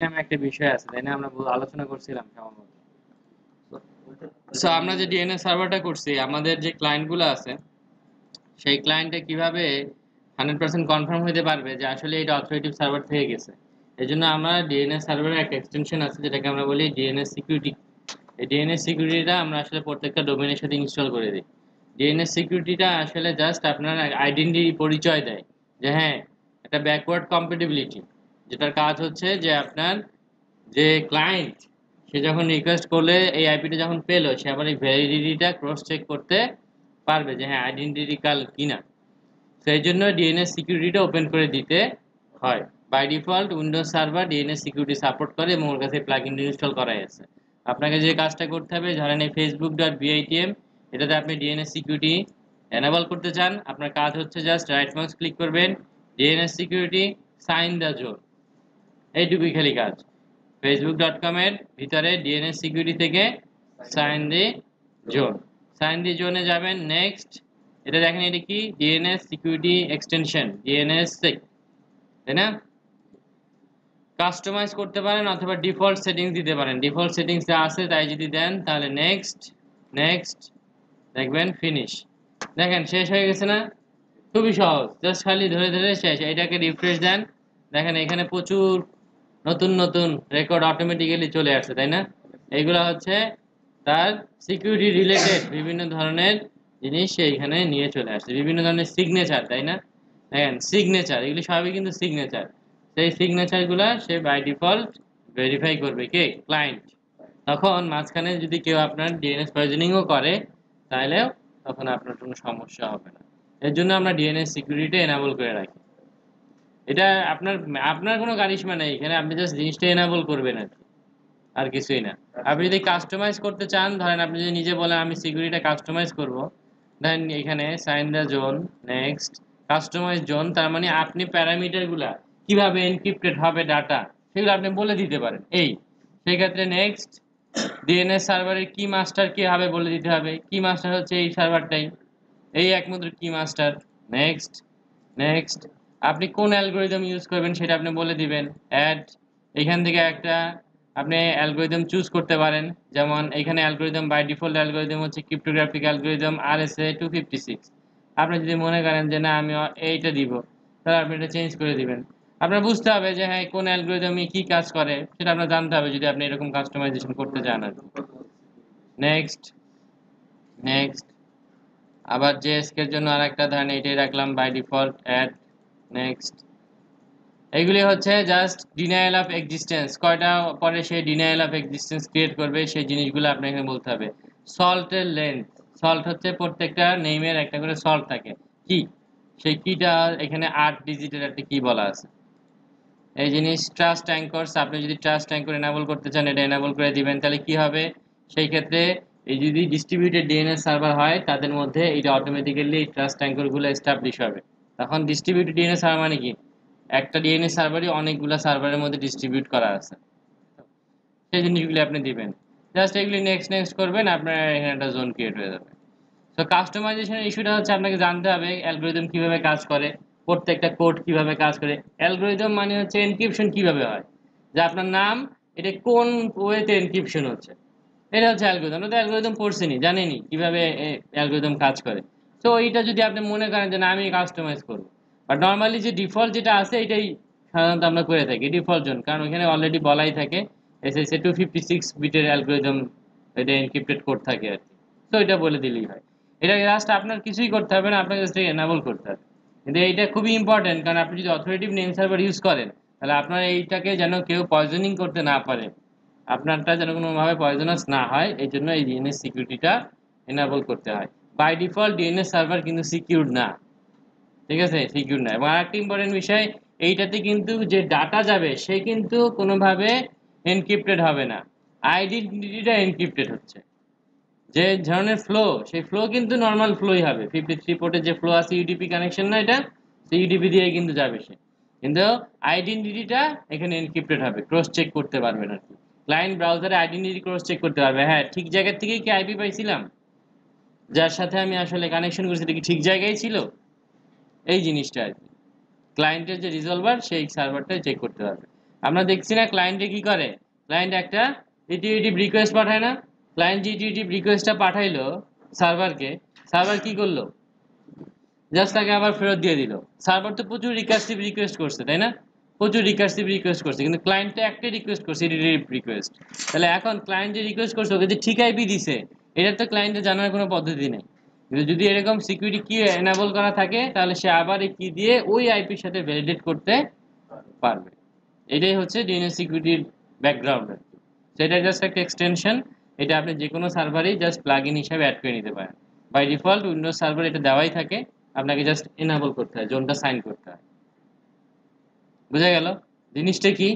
নামে একটা বিষয় আছে, তাই না? আমরা আলোচনা করছিলাম সম্ভবত। সো আমরা যে ডিএনএস সার্ভারটা করছি, আমাদের যে ক্লায়েন্ট গুলো আছে, সেই ক্লায়েন্টে কিভাবে 100% কনফার্ম হতে পারবে যে আসলে এটা অথরিটেটিভ সার্ভার থেকে গেছে। এই জন্য আমরা ডিএনএস সার্ভারের একটা এক্সটেনশন আছে যেটাকে আমরা বলি ডিএনএস সিকিউরিটি। এই ডিএনএস সিকিউরিটিটা আমরা আসলে প্রত্যেকটা ডোমেনের সাথে ইনস্টল করে দিই। ডিএনএস সিকিউরিটিটা আসলে জাস্ট আপনার আইডেন্টিটি পরিচয় দেয় যে হ্যাঁ, একটা ব্যাকওয়ার্ড কম্প্যাটিবিলিটি, যেটার কাজ হচ্ছে যে আপনার যে ক্লায়েন্ট, সে যখন রিকোয়েস্ট করলে এই আইপিটা যখন পেলো, সে আবার এই ভ্যালিডিটিটা ক্রস চেক করতে পারবে যে হ্যাঁ আইডেন্টিক্যাল কিনা। সেই জন্য ডিএনএস সিকিউরিটিটা ওপেন করে দিতে হয়। By default Windows server DNS security support করে এবং ওর কাছে প্লাগইন ইনস্টল করাই আছে। আপনাকে যে কাজটা করতে হবে, ধরেন এই facebook.bitm, এটাতে আপনি ডিএনএস সিকিউরিটি এনেবল করতে চান, আপনার কাজ হচ্ছে জাস্ট রাইট মাউস ক্লিক করবেন, DNS security, sign the zone, এইটুকুই খালি কাজ। facebook.com এর ভিতরে ডিএনএস সিকিউরিটি থেকে sign the zone, sign the জোনে যাবেন, নেক্সট। এটা দেখেন, এটা কি ডিএনএস সিকিউরিটি এক্সটেনশন DNSSEC, তাই না? কাস্টমাইজ করতে পারেন অথবা ডিফল্ট সেটিংস দিতে পারেন। ডিফল্ট সেটিংস যা আছে তাই যদি দেন তাহলে নেক্সট, নেক্সট, দেখবেন ফিনিশ। দেখেন শেষ হয়ে গেছে না? খুবই সহজ, জাস্ট খালি ধরে ধরে শেষ। এটাকে রিফ্রেশ দেন, দেখেন এখানে প্রচুর নতুন নতুন রেকর্ড অটোমেটিক্যালি চলে আসছে, তাই না? এইগুলো হচ্ছে তার সিকিউরিটি রিলেটেড বিভিন্ন ধরনের জিনিস সে এখানে নিয়ে চলে আসছে, বিভিন্ন ধরনের সিগনেচার, তাই না? দেখেন সিগনেচার, এগুলি সবই কিন্তু সিগনেচার। সেই সিগনেচারগুলো সে বাই ডিফল্ট ভেরিফাই করবে কে? ক্লায়েন্ট। তখন মাঝখানে যদি কেউ আপনার ডিএনএস পয়জনিংও করে, তাহলেও তখন আপনার কোনো সমস্যা হবে না। এর জন্য আমরা ডিএনএস সিকিউরিটি এনাবল করে রাখি। এটা আপনার আপনার কোনো কারিশমা নেই এখানে, আপনি জাস্ট জিনিসটা এনাবল করবেন আর কি, আর কিছুই না। আপনি যদি কাস্টমাইজ করতে চান, ধরেন আপনি যদি নিজে বলেন আমি সিকিউরিটিটা কাস্টমাইজ করব, দেন এখানে sign the zone, next, customize zone, তার মানে আপনি প্যারামিটারগুলা কিভাবে এনক্রিপ্টেড হবে ডাটা, সেগুলো আপনি বলে দিতে পারেন। এই সেই ক্ষেত্রে নেক্সট, ডিএনএস সার্ভারের কি মাস্টার কি হবে বলে দিতে হবে। কি মাস্টার হচ্ছে এই সার্ভারটাই, এই একমাত্র কি মাস্টার। নেক্সট, নেক্সট, আপনি কোন অ্যালগোরিদম ইউজ করবেন সেটা আপনি বলে দিবেন। অ্যাড, এখান থেকে একটা আপনি অ্যালগোরিদম চুজ করতে পারেন। যেমন এখানে অ্যালগোরিদম বাই ডিফল্ট অ্যালগোরিদম হচ্ছে ক্রিপ্টোগ্রাফিক অ্যালগোরিদম RSA 256। আপনি যদি মনে করেন যে না আমি এইটা দিব, তাহলে আপনি এটা চেঞ্জ করে দিবেন। আপনার বুঝতে হবে যে হ্যাঁ কোন অ্যালগোরিদমে কি কাজ করে, সেটা আপনার জানতে হবে যদি আপনি এরকম কাস্টমাইজেশন করতে চান আর কি। নেক্সট, নেক্সট, আবার জেএসকে এর জন্য আরেকটা ধরেন এটাই রাখলাম বাই ডিফল্ট অ্যাড। নেক্সট, এগুলি হচ্ছে জাস্ট ডিনায়াল অফ এক্সিস্টেন্স, কয়টা পরে সে ডিনায়াল অফ এক্সিস্টেন্স ক্রিয়েট করবে সেই জিনিসগুলো আপনাকে এখানে বলতে হবে। সল্টের লেন্থ, সল্ট হচ্ছে প্রত্যেকটা নেইমের একটা করে সল্ট থাকে, কি সেই কিটা এখানে 8 ডিজিটের একটা কি বলা আছে। এই জিনিস ট্রাস্ট অ্যাঙ্করস, আপনি যদি ট্রাস্ট অ্যাঙ্কর এনাবল করতে চান এটা এনাবল করে দিবেন, তাহলে কি হবে সেই ক্ষেত্রে এই যদি ডিস্ট্রিবিউটেড ডিএনএস সার্ভার হয় তাদের মধ্যে এটা অটোমেটিক্যালি ট্রাস্ট অ্যাঙ্করগুলো এস্টাবলিশ হবে। তখন ডিস্ট্রিবিউটেড ডিএনএস সার্ভার মানে কি, একটা ডিএনএস সার্ভারই অনেকগুলো সার্ভারের মধ্যে ডিস্ট্রিবিউট করা আছে, সেই জিনিসগুলি আপনি দিবেন। জাস্ট এগুলি নেক্সট নেক্সট করবেন, আপনার এখানে একটা জোন ক্রিয়েট হয়ে যাবে। তো কাস্টমাইজেশনের ইস্যুটা হচ্ছে আপনাকে জানতে হবে অ্যালগোরিদম কিভাবে কাজ করে, প্রত্যেকটা কোড কিভাবে কাজ করে। অ্যালগোরিদম মানে হচ্ছে এনক্রিপশন কিভাবে হয়, যে আপনার নাম এটা কোন ওয়েতে এনক্রিপশন হচ্ছে, এটা হচ্ছে অ্যালগোরিদম। আমরা তো অ্যালগোরিদম পড়ছিনি, জানিনি কিভাবে অ্যালগোরিদম কাজ করে। তো এইটা যদি আপনি মনে করেন যে না আমি কাস্টমাইজ করবো, বাট নর্মালি যে ডিফল্ট যেটা আছে এটাই সাধারণত আমরা করে থাকি ডিফল্ট জোন, কারণ ওখানে অলরেডি বলাই থাকে SSA 256 বিটের অ্যালগোরিদম, এটা এনক্রিপ্টেড কোড থাকে আর কি। তো এটা বলে দিলেই হয়। এটা জাস্ট আপনার কিছুই করতে হবে না, আপনাকে জাস্ট এনাবল করতে হবে। কিন্তু এইটা খুবই ইম্পর্টেন্ট, কারণ আপনি যদি অথরিটেটিভ নেম সার্ভার ইউজ করেন, তাহলে আপনার এইটাকে যেন কেউ পয়জনিং করতে না পারে, আপনারটা যেন কোনোভাবে পয়জনাস না হয়, এই জন্য এই ডিএনএস সিকিউরিটিটা এনাবল করতে হয়। বাই ডিফল্ট ডিএনএস সার্ভার কিন্তু সিকিউর না, ঠিক আছে? সিকিউর না। এবং আরেকটা ইম্পর্টেন্ট বিষয়, এইটাতে কিন্তু যে ডাটা যাবে সে কিন্তু কোনোভাবে এনক্রিপ্টেড হবে না, আইডেন্টিটিটা এনক্রিপ্টেড হচ্ছে। যে ধরনের ফ্লো, সেই ফ্লো কিন্তু নর্মাল ফ্লোই হবে। 53 পোর্টের যে ফ্লো আছে ইউডিপি কানেকশন না, এটা সেই ইউডিপি দিয়ে কিন্তু যাবে সে, কিন্তু আইডেন্টিটিটা এখানে এনক্রিপ্টেড হবে, ক্রস চেক করতে পারবেন আর কি। ক্লায়েন্ট ব্রাউজারে আইডেন্টিটি ক্রস চেক করতে পারবে, হ্যাঁ ঠিক জায়গা থেকেই কি আইপি পাইছিলাম, যার সাথে আমি আসলে কানেকশন করেছি এটা কি ঠিক জায়গায় ছিল, এই জিনিসটা আর কি। ক্লায়েন্টের যে রিজলভার সেই সার্ভারটা চেক করতে পারবে। আমরা দেখছি না ক্লায়েন্টে কি করে, ক্লায়েন্ট একটা ইটিউটিভ রিকোয়েস্ট পাঠায় না, ক্লায়েন্ট যে ইটিউটিভ রিকোয়েস্টটা পাঠাইলো সার্ভারকে, সার্ভার কি করলো, জাস্ট তাকে আবার ফেরত দিয়ে দিল। সার্ভার তো প্রচুর রিকার্সিভ রিকোয়েস্ট করছে তাই না, প্রচুর রিকার্সিভ রিকোয়েস্ট করছে, কিন্তু ক্লায়েন্ট তো একটাই রিকোয়েস্ট করছে ইটিউটিভ রিকোয়েস্ট। তাহলে এখন ক্লায়েন্ট যে রিকোয়েস্ট করছে ওকে যে ঠিক আইপি দিছে, এটার তো ক্লায়েন্টের জানার কোনো পদ্ধতি নেই। কিন্তু যদি এরকম সিকিউরিটি কি এনাবল করা থাকে তাহলে সে আবার এই কি দিয়ে ওই আইপির সাথে ভ্যালিডেট করতে পারবে। এটাই হচ্ছে ডিএনএস সিকিউরিটির ব্যাকগ্রাউন্ড। সেটা জাস্ট একটা এক্সটেনশন, এটা আপনি যে কোনো সার্ভারেই জাস্ট প্লাগ ইন হিসাবে অ্যাড করে নিতে পারেন। বাই ডিফল্ট উইন্ডোজ সার্ভার এটা দেওয়াই থাকে, আপনাকে জাস্ট এনাবল করতে হয়, জোনটা সাইন করতে হয়। বুঝা গেল জিনিসটা কি?